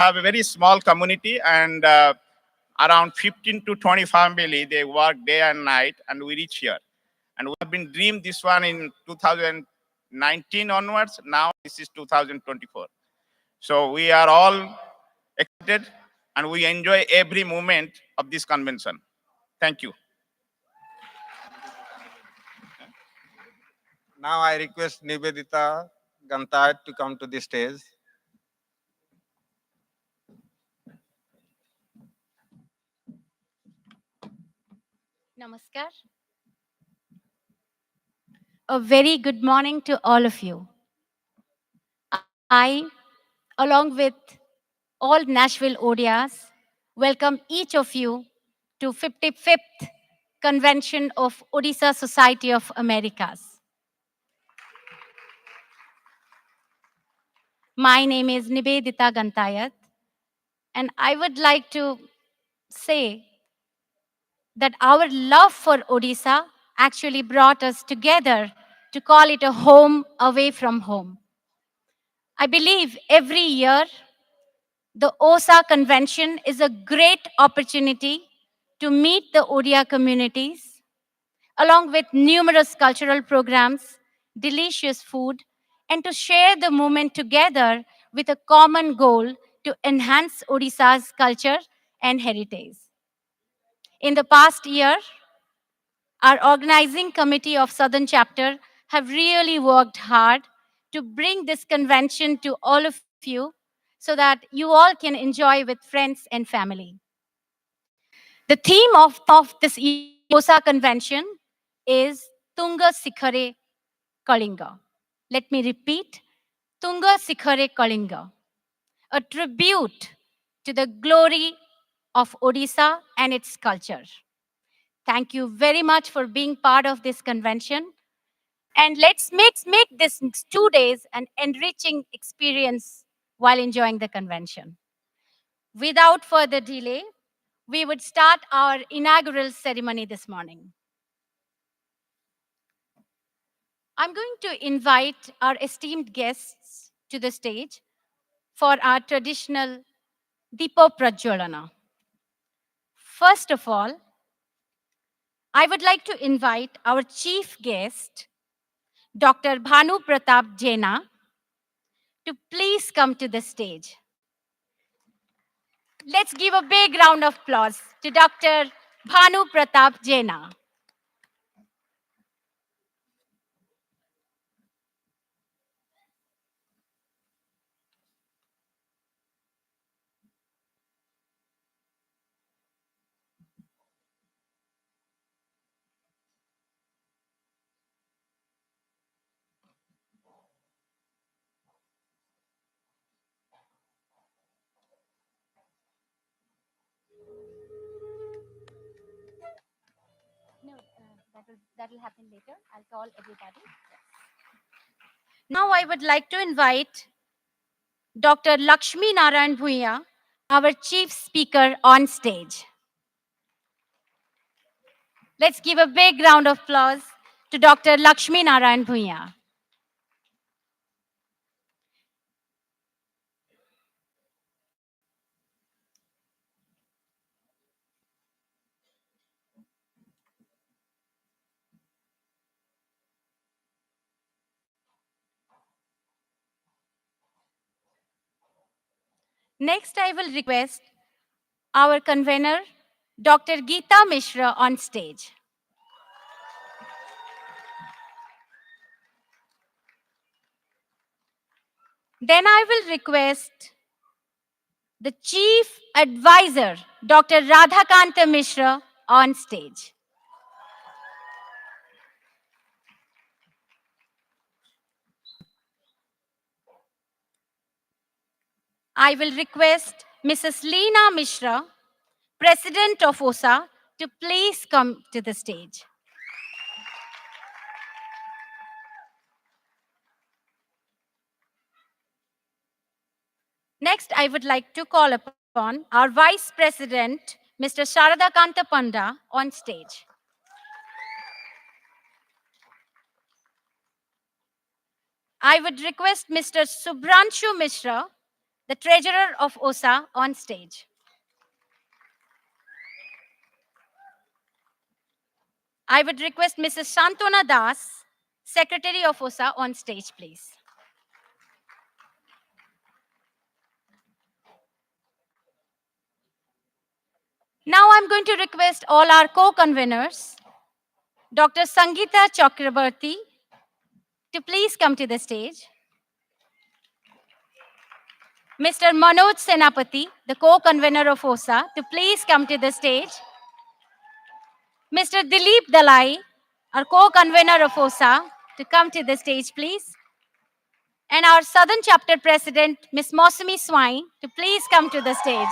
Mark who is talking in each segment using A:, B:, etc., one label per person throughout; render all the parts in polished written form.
A: have a very small community, and around 15 to 20 family. They work day and night, and we reach here. And we have been dreamed this one in 2019 onwards. Now this is 2024. So we are all excited, and we enjoy every moment of this convention. Thank you.
B: Now I request Nivedita Gantayat to come to the stage.
C: Namaskar. A very good morning to all of you. I, along with all Nashville ODIAs, welcome each of you to 55th Convention of Odisha Society of Americas. My name is Nivedita Gantayat, and I would like to say that our love for Odisha actually brought us together to call it a home away from home. I believe every year the OSA convention is a great opportunity to meet the Odia communities, along with numerous cultural programs, delicious food, and to share the moment together with a common goal to enhance Odisha's culture and heritage. In the past year, our organizing committee of Southern Chapter have really worked hard to bring this convention to all of you so that you all can enjoy with friends and family. The theme of this year's OSA convention is Tunga Sikhare Kalinga. Let me repeat, Tunga Sikhare Kalinga, a tribute to the glory of Odisha and its culture. Thank you very much for being part of this convention. And let's make this 2 days an enriching experience while enjoying the convention. Without further delay, we would start our inaugural ceremony this morning. I'm going to invite our esteemed guests to the stage for our traditional Deepo Prajwalana. First of all, I would like to invite our chief guest, Dr. Bhanu Pratap Jaina, to please come to the stage. Let's give a big round of applause to Dr. Bhanu Pratap Jaina. No, that will happen later. I'll call everybody. Now I would like to invite Dr. Lakshmi Narayan Bhuiya, our chief speaker, on stage. Let's give a big round of applause to Dr. Lakshmi Narayan Bhuiya. Next, I will request our convener, Dr. Geeta Mishra, on stage. Then I will request the chief advisor, Dr. Radhakanta Mishra, on stage. I will request Mrs. Leena Mishra, President of OSA, to please come to the stage. Next, I would like to call upon our Vice President, Mr. Sharadakanta Panda, on stage. I would request Mr. Subhranshu Mishra, the treasurer of OSA, on stage. I would request Mrs. Shantana Das, secretary of OSA, on stage, please. Now I'm going to request all our co-conveners, Dr. Sangeeta Chakrabarti, to please come to the stage. Mr. Manoj Senapati, the co-convener of OSA, to please come to the stage. Mr. Dilip Dalai, our co-convener of OSA, to come to the stage, please. And our Southern Chapter President, Ms. Mosumi Swine, to please come to the stage.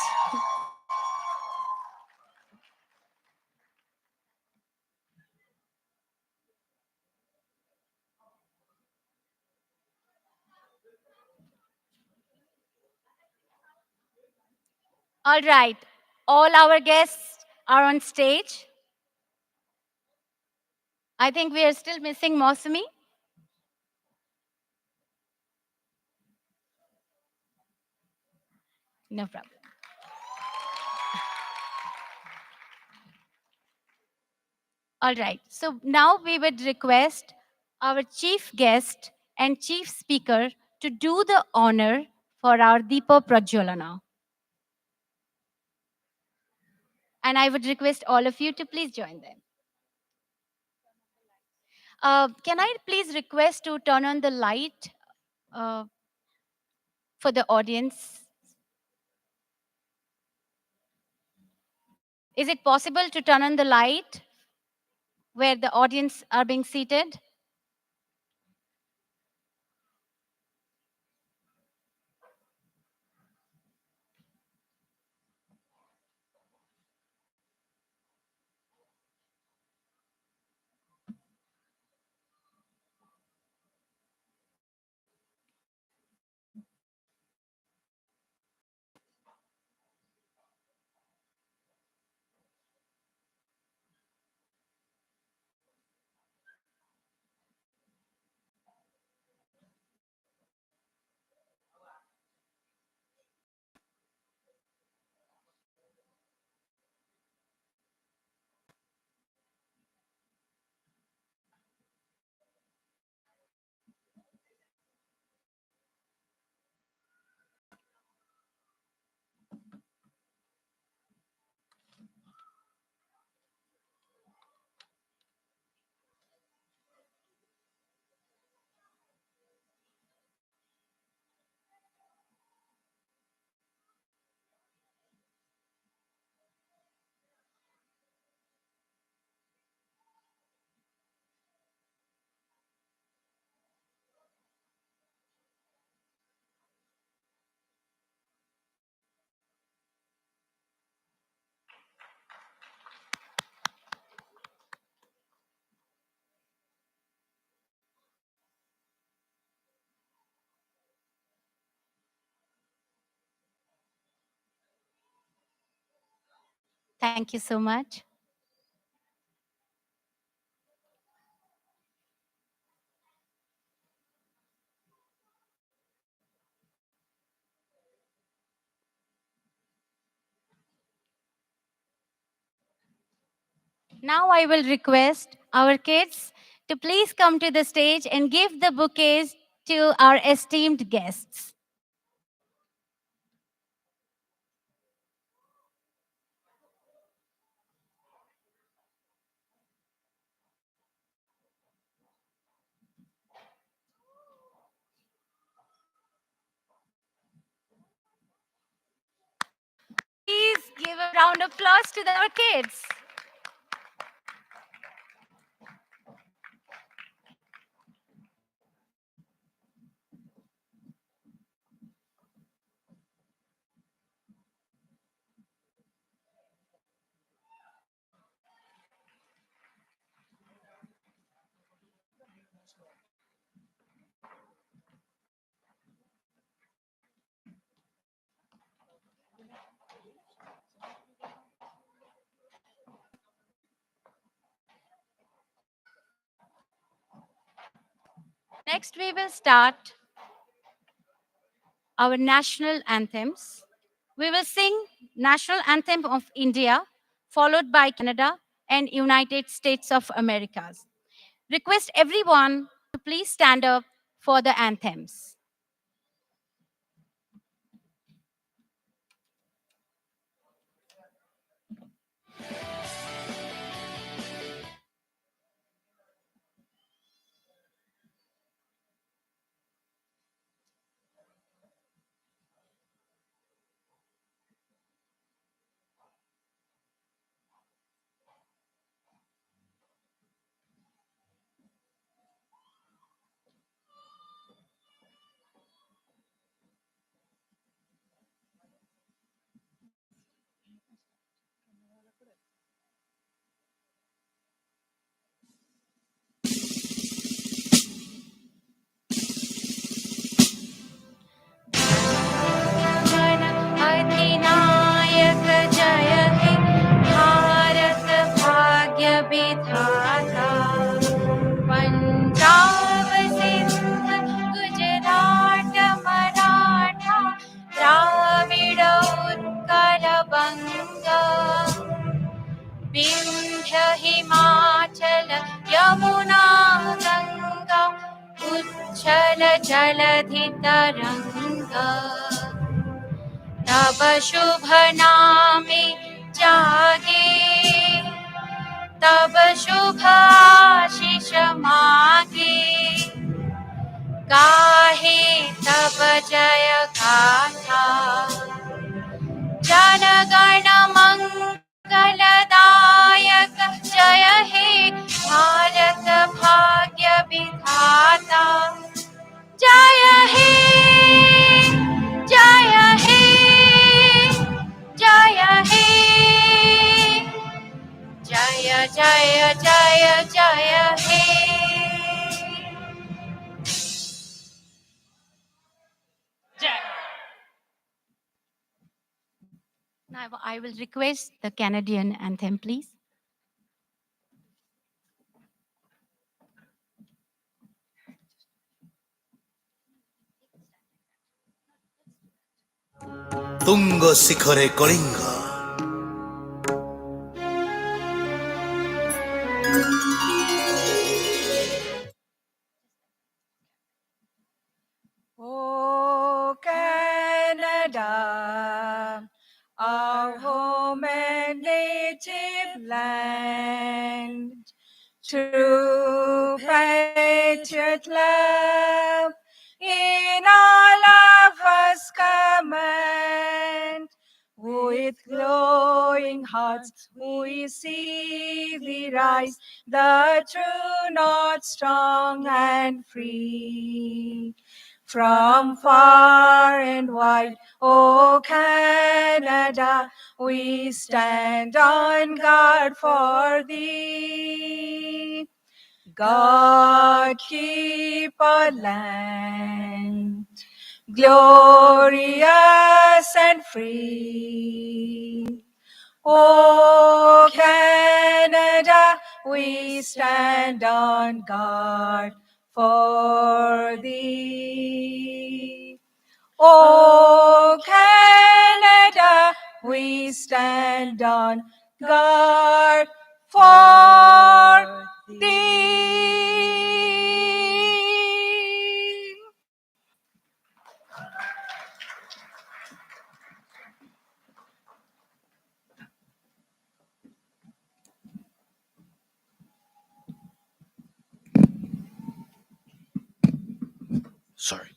C: All right, all our guests are on stage. I think we are still missing Mosumi. No problem. All right, so now we would request our chief guest and chief speaker to do the honor for our Deepa Prajwalana. And I would request all of you to please join them. Can I please request to turn on the light uh, for the audience? Is it possible to turn on the light where the audience are being seated? Thank you so much. Now I will request our kids to please come to the stage and give the bouquets to our esteemed guests. Please give a round of applause to our kids. Next, we will start our national anthems. We will sing National Anthem of India, followed by Canada and United States of America. Request everyone to please stand up for the anthems. जन अधिनायक जय हे भारत भाग्य विधाता पंजाब सिंध गुजरात मराठा द्राविड उत्कल बंग विंध्य हिमाचल यमुना गंगा उच्छल जलधि तरंगा तब शुभ नामे जागे तब शुभ आशीष मागे गाहे तब जय गाथा जन गण मंगलदायक जय हे भारत भाग्य विधाता जय हे जय हे जय हे जय जय जय जय हे जय Now I will request the Canadian anthem, please.
D: तुंग शिखरे Kalinga
E: Oh, Canada, our home and native land, true patriot love in all of us command. With glowing hearts we see thee rise, the true north strong and free. From far and wide, O Canada, we stand on guard for thee. God keep our land glorious and free. O Canada, we stand on guard for thee. O Canada, we stand on guard for thee.
D: Sorry.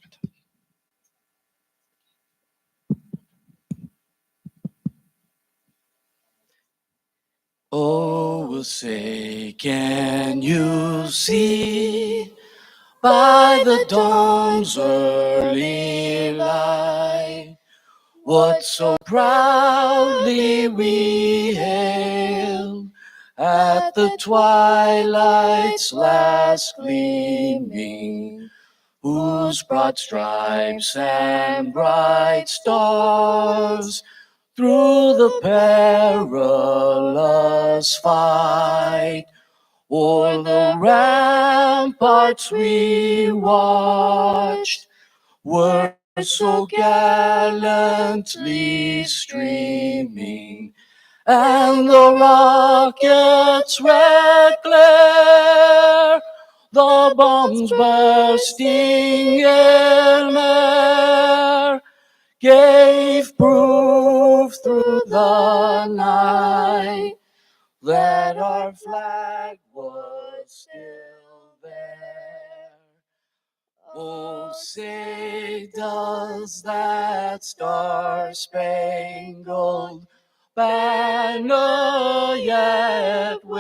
D: Oh, will say, can you see by the dawn's early light what so proudly we hailed at the twilight's last gleaming, whose broad stripes and bright stars through the perilous fight o'er the ramparts we watched were so gallantly streaming, and the rocket's red glare, the bombs bursting in air, gave proof through the night that our flag was still there. Oh, say does that star-spangled banner yet wave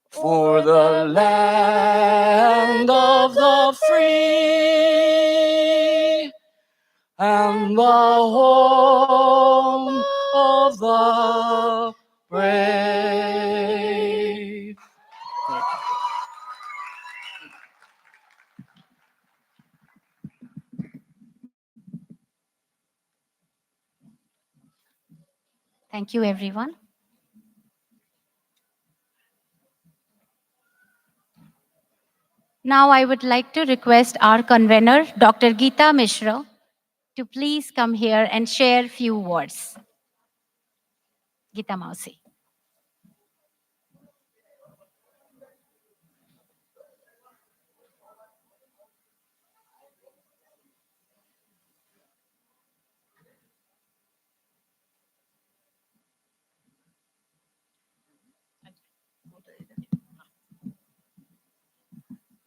D: for the land of the free and the home of the brave?
C: Thank you, everyone. Now I would like to request our convener, Dr. Geeta Mishra, to please come here and share few words. Geeta Mausi.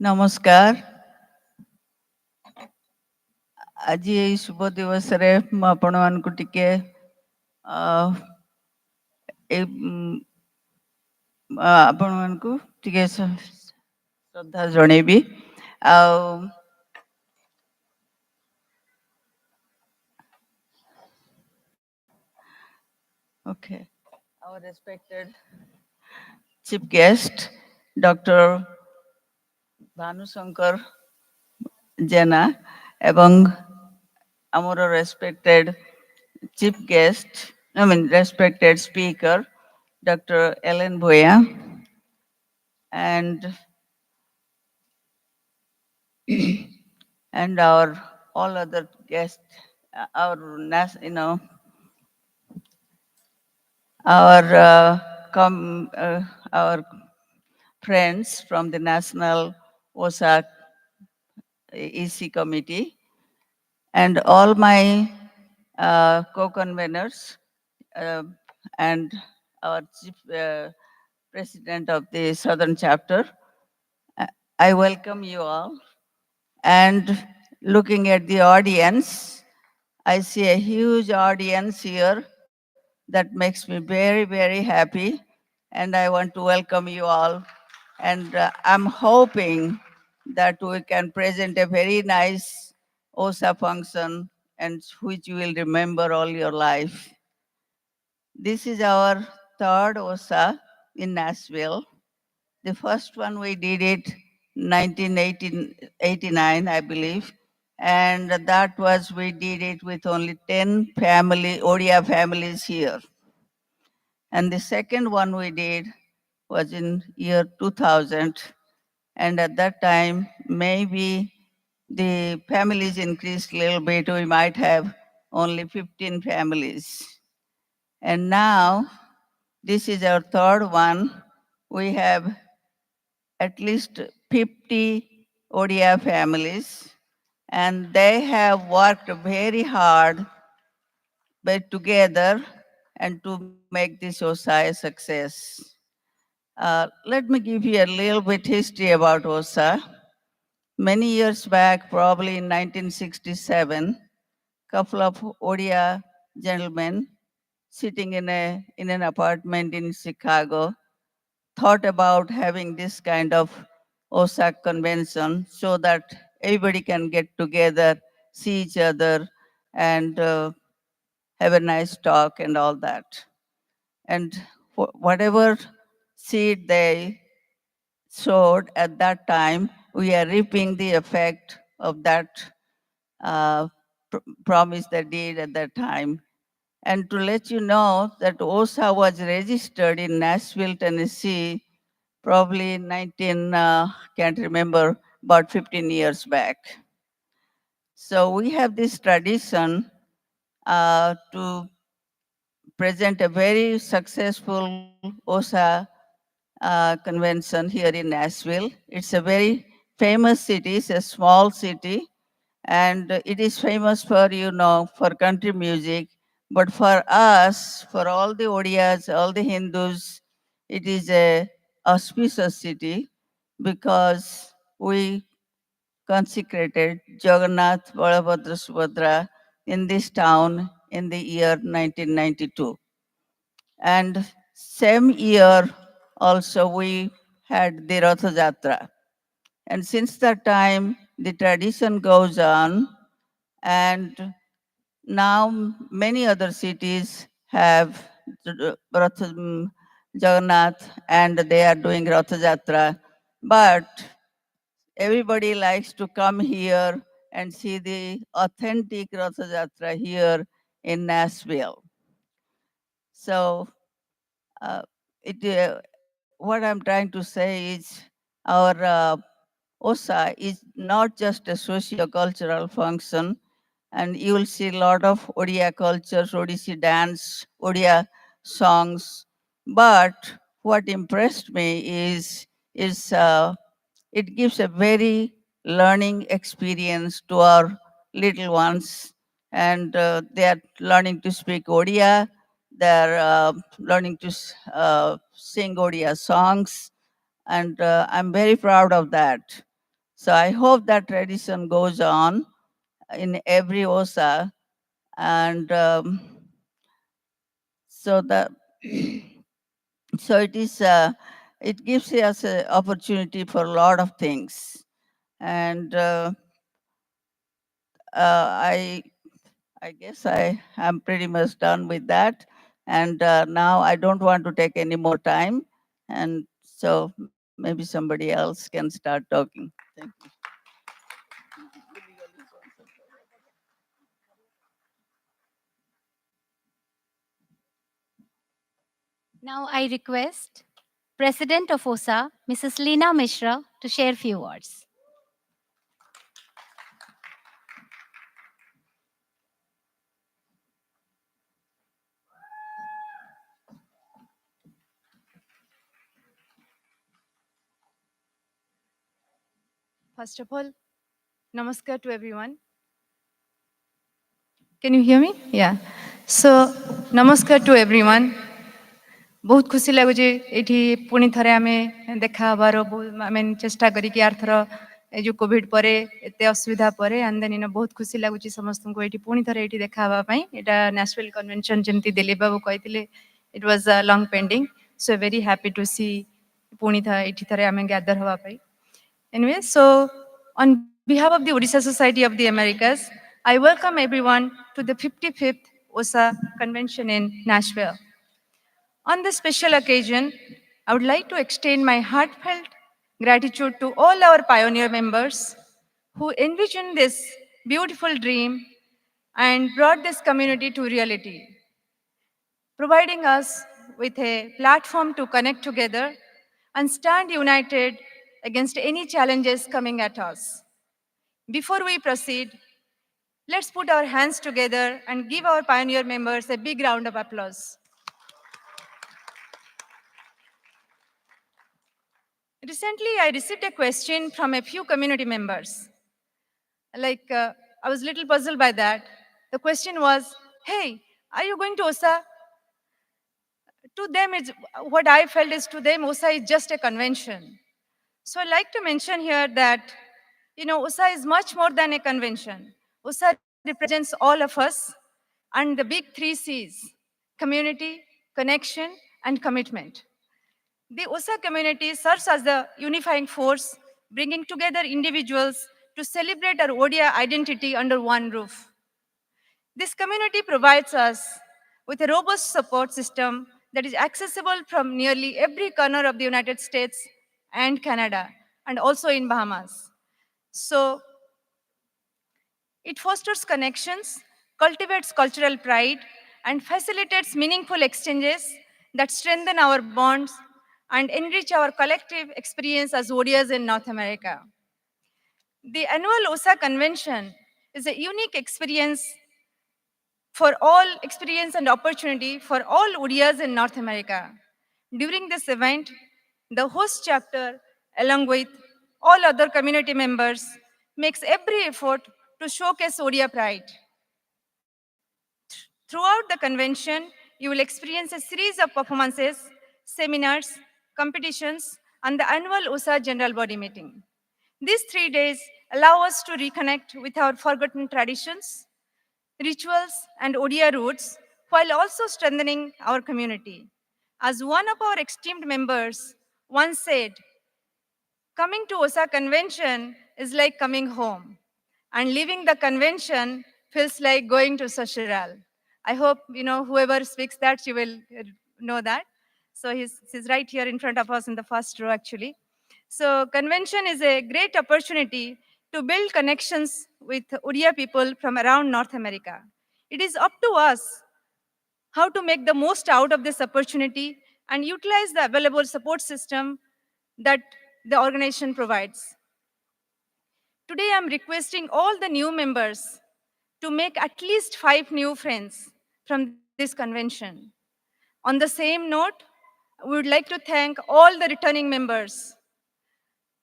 F: ନମସ୍କାର। ଆଜି ଏଇ ଶୁଭ ଦିବସରେ ମୁଁ ଆପଣମାନଙ୍କୁ ଟିକେ ଆପଣମାନଙ୍କୁ ଟିକେ ଶ୍ରଦ୍ଧା ଜଣେଇବି। ଆଉ okay, our respected chief guest, Dr. Bhanushankar Jena, এবং ଆମର respected chief guest, respected speaker, Dr. Ellen Boya, and our all other guests, our our friends from the National OSA EC committee, and all my co-conveners and our chief president of the Southern chapter. I welcome you all. And looking at the audience, I see a huge audience here that makes me very, very happy. And I want to welcome you all. And I'm hoping that we can present a very nice OSA function and which you will remember all your life. This is our third OSA in Nashville. The first one we did it 1989, I believe. And that was, we did it with only 10 Odia families here. And the second one we did was in year 2000. And at that time, maybe the families increased a little bit. We might have only 15 families. And now, this is our third one. We have at least 50 Odia families, and they have worked very hard but together and to make this OSA a success. Let me give you a little bit history about OSA. Many years back, probably in 1967, couple of Odia gentlemen sitting in an apartment in Chicago thought about having this kind of OSA convention so that everybody can get together, see each other, and have a nice talk and all that. And whatever seed they sowed at that time, we are reaping the effect of that promise they did at that time. And to let you know that OSA was registered in Nashville, Tennessee, probably 19, can't remember, about 15 years back. So we have this tradition to present a very successful OSA convention here in Nashville. It's a very famous city, it's a small city, and it is famous for, for country music. But for us, for all the Odias, all the Hindus, it is a auspicious city because we consecrated Jagannath Balabhadra Subhadra in this town in the year 1992. And same year also we had the Ratha Jatra. And since that time, the tradition goes on, and now many other cities have Jagannath, and they are doing Ratha Jatra. But everybody likes to come here and see the authentic Ratha Jatra here in Nashville. So uh, what I'm trying to say is our OSA is not just a socio-cultural function, and you will see a lot of Odia cultures, Odissi dance, Odia songs. But what impressed me is it gives a very learning experience to our little ones, and they are learning to speak Odia. They're learning to sing Odia songs, and I'm very proud of that. So I hope that tradition goes on in every OSA, and so the so it is it gives us an opportunity for a lot of things, and I guess I am pretty much done with that, and now I don't want to take any more time, and so maybe somebody else can start talking. Thank you.
C: Now I request President of OSA, Mrs. Leena Mishra, to share few words.
E: First of all, namaskar to everyone. Can you hear me? Yeah. So, namaskar to everyone. ବହୁତ ଖୁସି ଲାଗୁଛି ଏଇଠି ପୁଣି ଥରେ ଆମେ ଦେଖା ହେବାର ଆମେ ଚେଷ୍ଟା କରିକି ଆରଥର ଏ ଯେଉଁ କୋଭିଡ଼ ପରେ ଏତେ ଅସୁବିଧା ପରେ ଆଣ୍ଡ ଦେନ୍ ବହୁତ ଖୁସି ଲାଗୁଛି ସମସ୍ତଙ୍କୁ ଏଇଠି ପୁଣି ଥରେ ଏଇଠି ଦେଖା ହେବା ପାଇଁ ଏଇଟା ନ୍ୟାସନାଲ କନଭେନସନ୍ ଯେମିତି ଦିଲ୍ଲୀପ ବାବୁ କହିଥିଲେ it was long pending so very happy to see ପୁଣି ଏଇଠି ଥରେ ଆମେ ଗ୍ୟାଦର ହେବା ପାଇଁ anyway so on behalf of the Odisha Society of the Americas, I welcome everyone to the 55th OSA convention in Nashville. On this special occasion, I would like to extend my heartfelt gratitude to all our pioneer members who envisioned this beautiful dream and brought this community to reality, providing us with a platform to connect together and stand united against any challenges coming at us. Before we proceed, let's put our hands together and give our pioneer members a big round of applause. Recently, I received a question from a few community members. I was a little puzzled by that. The question was, hey, are you going to OSA? To them, what I felt is to them, OSA is just a convention. So I'd like to mention here that, OSA is much more than a convention. OSA represents all of us and the big three C's: community, connection, and commitment. The OSA community serves as the unifying force, bringing together individuals to celebrate our Odia identity under one roof. This community provides us with a robust support system that is accessible from nearly every corner of the United States and Canada, and also in Bahamas. So it fosters connections, cultivates cultural pride, and facilitates meaningful exchanges that strengthen our bonds and enrich our collective experience as Odias in North America. The annual OSA convention is a unique experience and opportunity for all Odiyas in North America. During this event, the host chapter, along with all other community members, makes every effort to showcase Odia pride. Throughout the convention, you will experience a series of performances, seminars, competitions, and the annual OSA General Body Meeting. These 3 days allow us to reconnect with our forgotten traditions, rituals, and Odia roots while also strengthening our community. As one of our esteemed members once said, coming to OSA convention is like coming home, and leaving the convention feels like going to Sashiral. I hope whoever speaks that you will know that. So he's right here in front of us in the first row actually. So convention is a great opportunity to build connections with Odia people from around North America. It is up to us how to make the most out of this opportunity and utilize the available support system that the organization provides. Today, I'm requesting all the new members to make at least 5 new friends from this convention. On the same note, we would like to thank all the returning members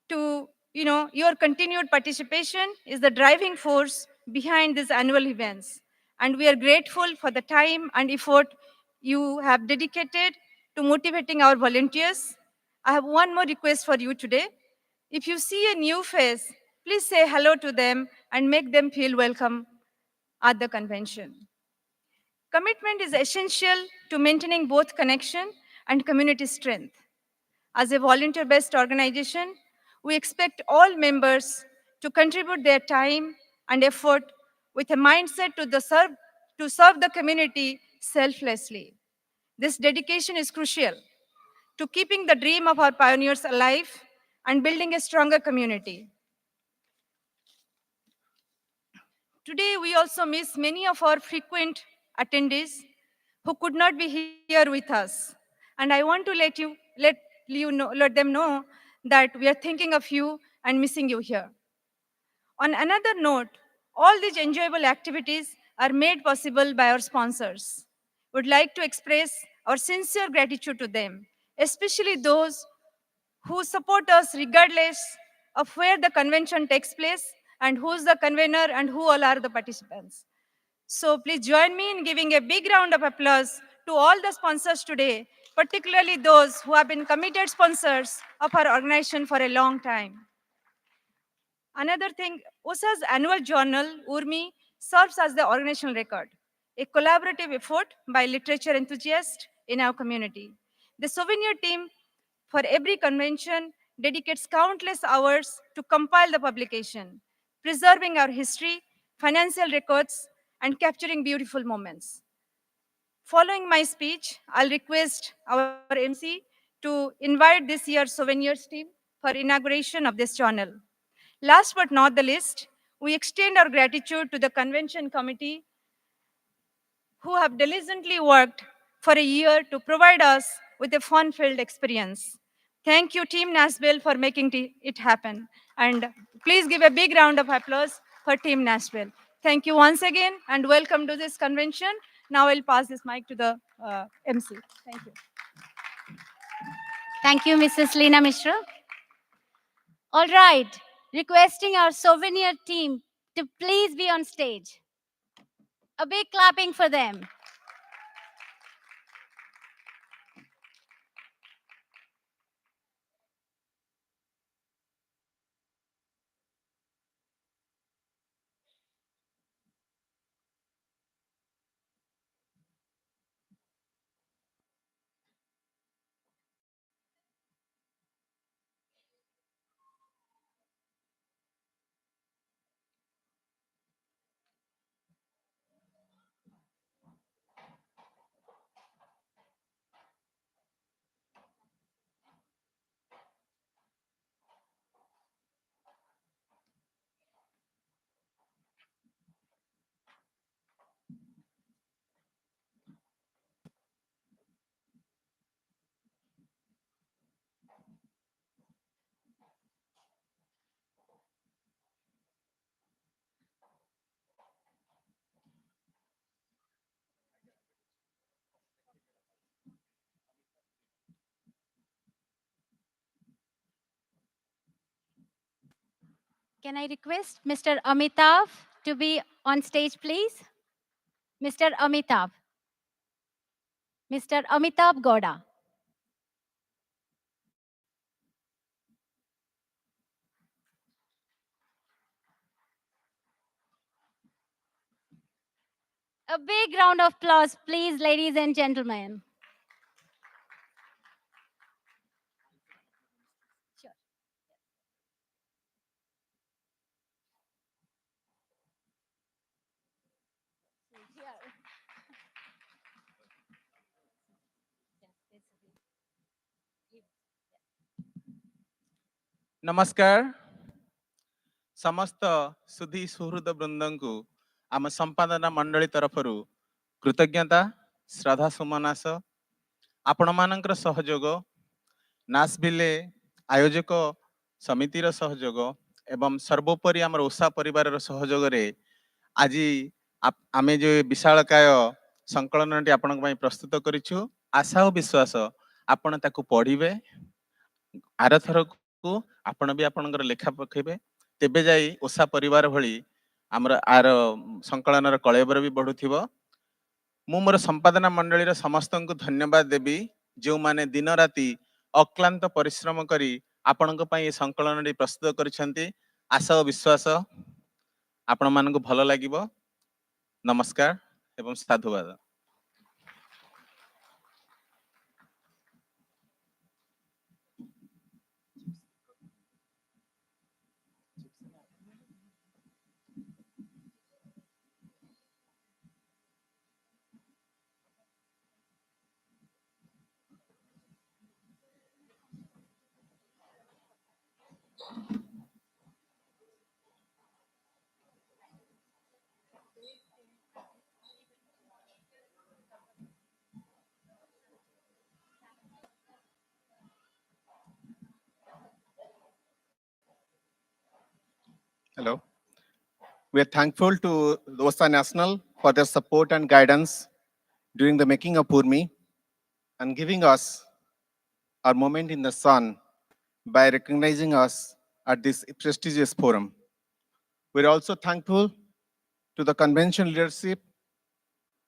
E: to your continued participation is the driving force behind these annual events, and we are grateful for the time and effort you have dedicated to motivating our volunteers. I have one more request for you today. If you see a new face, please say hello to them and make them feel welcome at the convention. Commitment is essential to maintaining both connection and community strength. As a volunteer-based organization, we expect all members to contribute their time and effort with a mindset to serve the community selflessly. This dedication is crucial to keeping the dream of our pioneers alive and building a stronger community. Today, we also miss many of our frequent attendees who could not be here with us. And I want to let them know that we are thinking of you and missing you here. On another note, all these enjoyable activities are made possible by our sponsors. We'd like to express our sincere gratitude to them, especially those who support us regardless of where the convention takes place and who's the convener and who all are the participants. So please join me in giving a big round of applause to all the sponsors today, particularly those who have been committed sponsors of our organization for a long time. Another thing, OSA's annual journal, Urmi, serves as the organizational record, a collaborative effort by literature enthusiasts in our community. The souvenir team for every convention dedicates countless hours to compile the publication, preserving our history, financial records, and capturing beautiful moments. Following my speech, I'll request our MC to invite this year's souvenirs team for inauguration of this journal. Last but not the least, we extend our gratitude to the convention committee who have diligently worked for a year to provide us with a fun-filled experience. Thank you, Team Nashville, for making it happen. And please give a big round of applause for Team Nashville. Thank you once again, and welcome to this convention. Now I'll pass this mic to the MC. Thank you.
C: Thank you, Mrs. Leena Mishra. All right, requesting our souvenir team to please be on stage. A big clapping for them. Can I request Mr. Amitav to be on stage, please? Mr. Amitav. Mr. Amitav Gowda. A big round of applause, please, ladies and gentlemen. Sure.
B: ନମସ୍କାର ସମସ୍ତ ସୁଧୀ ସୁହୃଦ ବୃନ୍ଦଙ୍କୁ ଆମ ସମ୍ପାଦନା ମଣ୍ଡଳୀ ତରଫରୁ କୃତଜ୍ଞତା ଶ୍ରଦ୍ଧା ସୁମନାସ ଆପଣମାନଙ୍କର ସହଯୋଗ ନାସଭିଲେ ଆୟୋଜକ ସମିତିର ସହଯୋଗ ଏବଂ ସର୍ବୋପରି ଆମର ଓଷା ପରିବାରର ସହଯୋଗରେ ଆଜି ଆମେ ଯେ ବିଶାଳକାୟ ସଂକଳନଟି ଆପଣଙ୍କ ପାଇଁ ପ୍ରସ୍ତୁତ କରିଛୁ ଆଶା ଓ ବିଶ୍ୱାସ ଆପଣ ତାକୁ ପଢ଼ିବେ ଆରଥରକୁ ଆପଣ ବି ଆପଣଙ୍କର ଲେଖା ପକାଇବେ ତେବେ ଯାଇ ଓଷା ପରିବାର ଭଳି ଆମର ଆର ସଂକଳନର କଳେବର ବି ବଢୁଥିବ ମୁଁ ମୋର ସମ୍ପାଦନା ମଣ୍ଡଳୀର ସମସ୍ତଙ୍କୁ ଧନ୍ୟବାଦ ଦେବି ଯେଉଁମାନେ ଦିନ ରାତି ଅକ୍ଲାନ୍ତ ପରିଶ୍ରମ କରି ଆପଣଙ୍କ ପାଇଁ ଏ ସଂକଳନଟି ପ୍ରସ୍ତୁତ କରିଛନ୍ତି ଆଶା ଓ ବିଶ୍ୱାସ ଆପଣମାନଙ୍କୁ ଭଲ ଲାଗିବ ନମସ୍କାର ଏବଂ ସାଧୁବାଦ
G: Hello. We are thankful to OSA National for their support and guidance during the making of Purmi and giving us our moment in the sun by recognizing us at this prestigious forum. We're also thankful to the convention leadership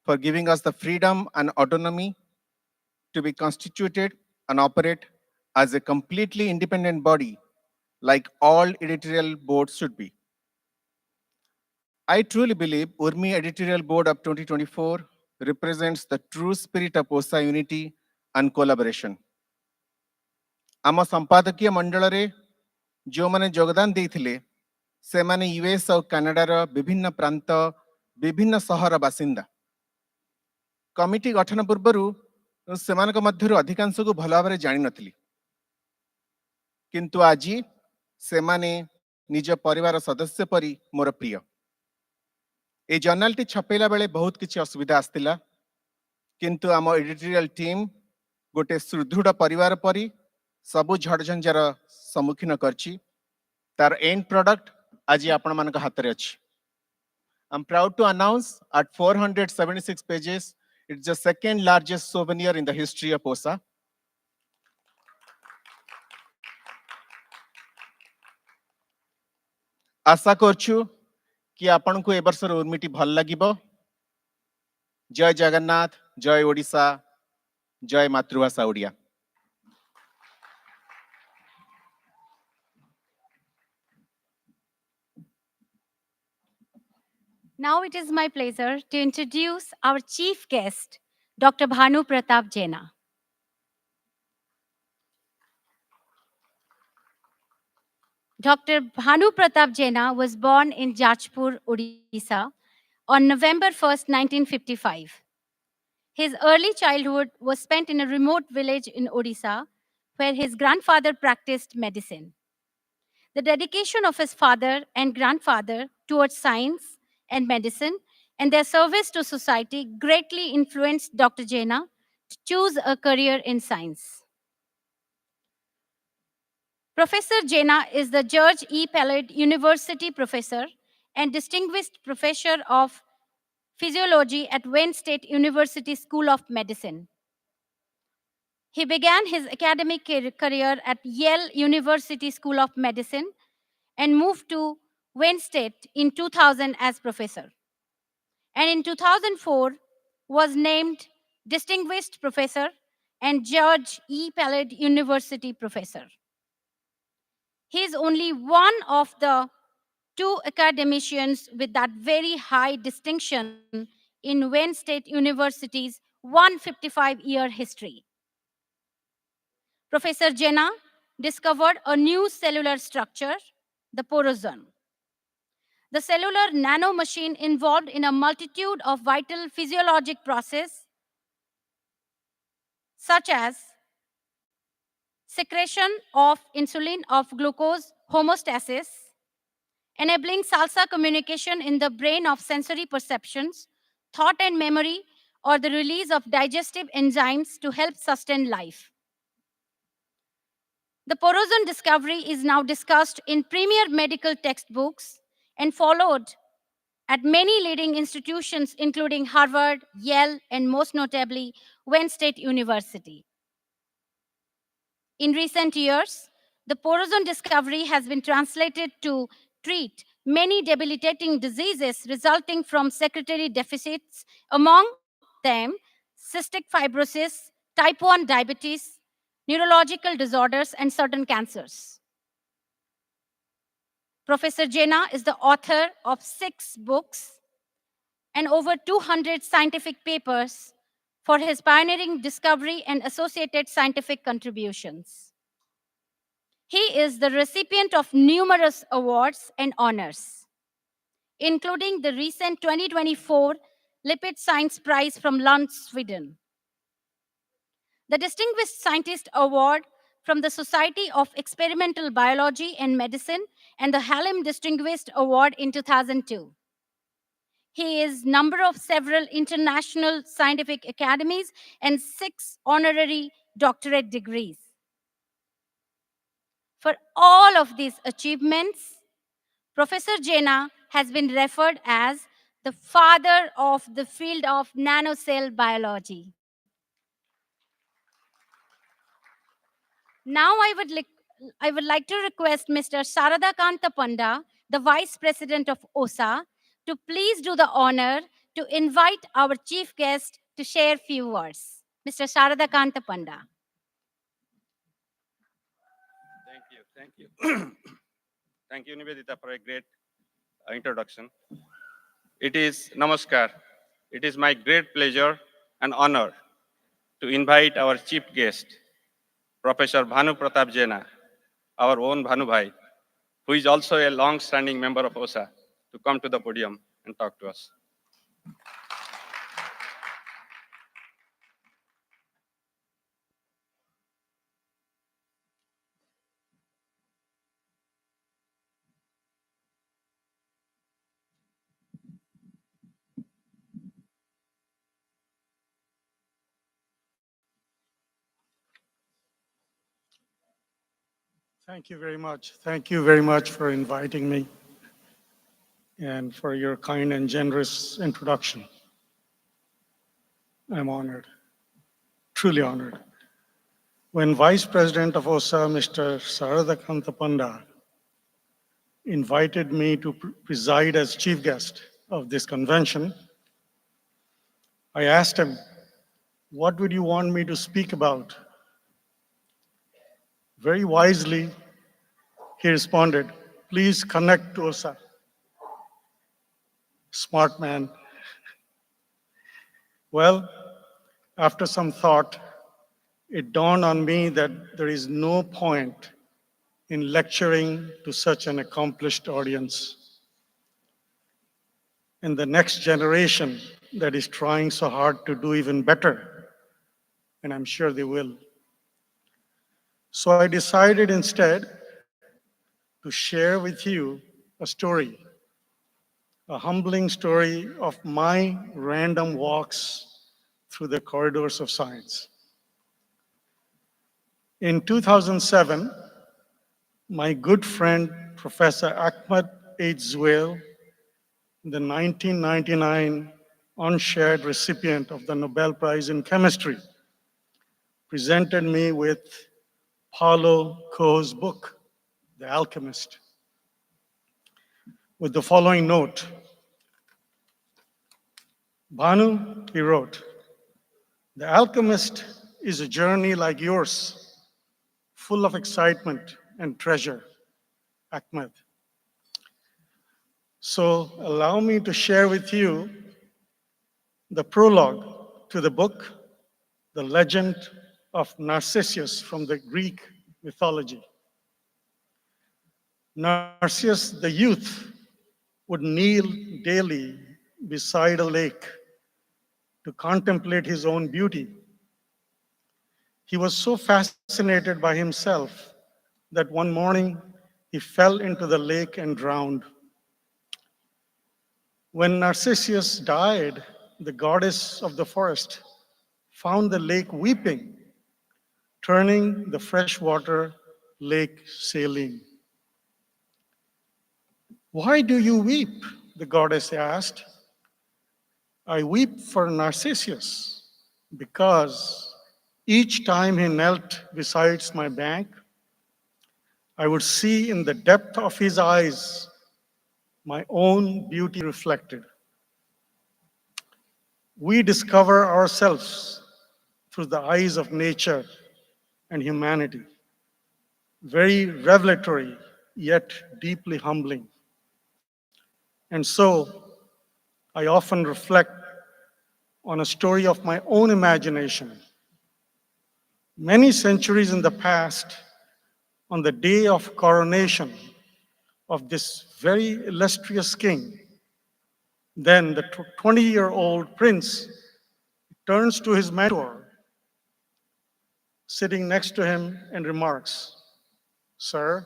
G: for giving us the freedom and autonomy to be constituted and operate as a completely independent body like all editorial boards should be. I truly believe Urmi Editorial Board of 2024 represents the true spirit of OSA unity and collaboration. ଆମ ସମ୍ପାଦକୀୟ ମଣ୍ଡଳରେ ଯେଉଁମାନେ ଯୋଗଦାନ ଦେଇଥିଲେ ସେମାନେ US ଆଉ କାନାଡାର ବିଭିନ୍ନ ପ୍ରାନ୍ତ ବିଭିନ୍ନ ସହର ବାସିନ୍ଦା କମିଟି ଗଠନ ପୂର୍ବରୁ ସେମାନଙ୍କ ମଧ୍ୟରୁ ଅଧିକାଂଶକୁ ଭଲ ଭାବରେ ଜାଣିନଥିଲି କିନ୍ତୁ ଆଜି ସେମାନେ ନିଜ ପରିବାର ସଦସ୍ୟ ପରି ମୋର ପ୍ରିୟ এই জর্নালটি ছপাইলা বেলে বহুত কিছু অসুবিধা আসছিলা কিন্তু আম এডিটোরিয়াল টিম গোটে সুদৃঢ় পরিবার পরি সবু ঝড়ঝঞ্ঝার সম্মুখীন করছি তার এন্ড প্রডক্ট আজি আপনার হাতের আছে I am proud to announce at 476 pages it's the second largest souvenir in the history of OSA আশা করছু कि आपण को ए वर्षर उर्मिटी भल लागिबो जय जगन्नाथ जय ओडिशा जय मातृभाषा Odia
C: Now it is my pleasure to introduce our chief guest, Dr. Bhanu Pratap Jena. Dr. Bhanu Pratap Jena was born in Jajpur, Odisha on November 1st, 1955. His early childhood was spent in a remote village in Odisha where his grandfather practiced medicine. The dedication of his father and grandfather towards science and medicine and their service to society greatly influenced Dr. Jena to choose a career in science. Professor Jena is the George E. Pallid University Professor and Distinguished Professor of Physiology at Wayne State University School of Medicine. He began his academic career at Yale University School of Medicine and moved to Wayne State in 2000 as professor, and in 2004 was named Distinguished Professor and George E. Palade University Professor. He is only one of the two academicians with that very high distinction in Wayne State University's 155-year history. Professor Jena discovered a new cellular structure, the porosome. The cellular nanomachine involved in a multitude of vital physiologic processes such as secretion of insulin of glucose homeostasis, enabling salsa communication in the brain of sensory perceptions, thought and memory, or the release of digestive enzymes to help sustain life. The porosome discovery is now discussed in premier medical textbooks and followed at many leading institutions, including Harvard, Yale, and most notably, Wayne State University. In recent years, the porosome discovery has been translated to treat many debilitating diseases resulting from secretory deficits, among them cystic fibrosis, type 1 diabetes, neurological disorders, and certain cancers. Professor Jena is the author of 6 books and over 200 scientific papers for his pioneering discovery and associated scientific contributions. He is the recipient of numerous awards and honors, including the recent 2024 Lipid Science Prize from Lund, Sweden, the Distinguished Scientist Award from the Society of Experimental Biology and Medicine, and the Hallam Distinguished Award in 2002. He is member of several international scientific academies and 6 honorary doctorate degrees. For all of these achievements, Professor Jena has been referred as the father of the field of nanocell biology. Now I would like to request Mr. Saradakanta Panda, the Vice President of OSA, to please do the honor to invite our chief guest to share few words. Mr. Saradakanta Panda.
H: Thank you. Thank you, Nivedita, for a great introduction. It is Namaskar. It is my great pleasure and honor to invite our chief guest, Professor Bhanu Pratap Jena, our own Bhanu Bhai, who is also a long-standing member of OSA, to come to the podium and talk to us.
I: Thank you very much. Thank you very much for inviting me and for your kind and generous introduction. I'm honored, truly honored. When Vice President of OSA, Mr. Saradakanta Panda, invited me to preside as chief guest of this convention, I asked him, what would you want me to speak about? Very wisely, he responded, please connect to OSA. Smart man. Well, after some thought, it dawned on me that there is no point in lecturing to such an accomplished audience. And the next generation that is trying so hard to do even better, and I'm sure they will. So I decided instead to share with you a story, a humbling story of my random walks through the corridors of science. In 2007, my good friend, Professor Ahmed H. Zuhail, the 1999 unshared recipient of the Nobel Prize in Chemistry, presented me with Paulo Coelho's book, The Alchemist. with the following note. Bhanu, he wrote, "The Alchemist is a journey like yours, full of excitement and treasure." Ahmed. So allow me to share with you the prologue to the book, The Legend of Narcissus from the Greek mythology. Narcissus, the youth, would kneel daily beside a lake to contemplate his own beauty. He was so fascinated by himself that one morning he fell into the lake and drowned. When Narcissus died, the goddess of the forest found the lake weeping, turning the freshwater lake saline. "Why do you weep?" the goddess asked. "I weep for Narcissus because each time he knelt beside my bank, I would see in the depth of his eyes my own beauty reflected." We discover ourselves through the eyes of nature and humanity. Very revelatory, yet deeply humbling. And so, I often reflect on a story of my own imagination. Many centuries in the past, on the day of coronation of this very illustrious king, then the 20-year-old prince turns to his mentor, sitting next to him, and remarks, "Sir,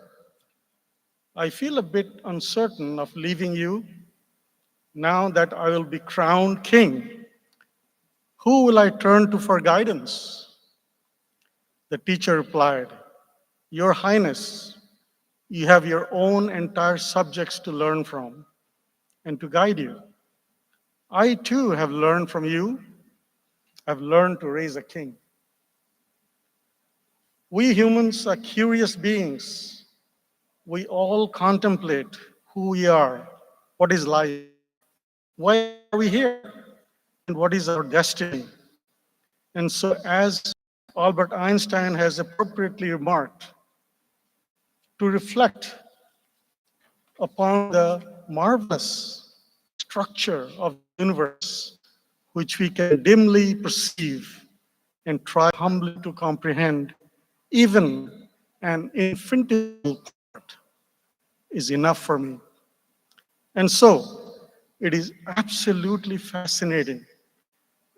I: I feel a bit uncertain of leaving you now that I will be crowned king. Who will I turn to for guidance?" The teacher replied, "Your Highness, you have your own entire subjects to learn from and to guide you. I too have learned from you. I've learned to raise a king." We humans are curious beings. We all contemplate who we are, what is life, why are we here, and what is our destiny. And so, as Albert Einstein has appropriately remarked, to reflect upon the marvelous structure of the universe, which we can dimly perceive and try humbly to comprehend, even an infinitesimal part, is enough for me. And so, it is absolutely fascinating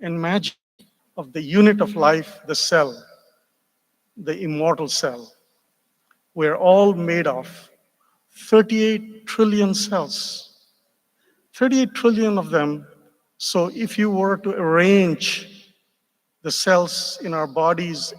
I: and magic of the unit of life, the cell, the immortal cell. We're all made of 38 trillion cells, 38 trillion of them. So if you were to arrange the cells in our bodies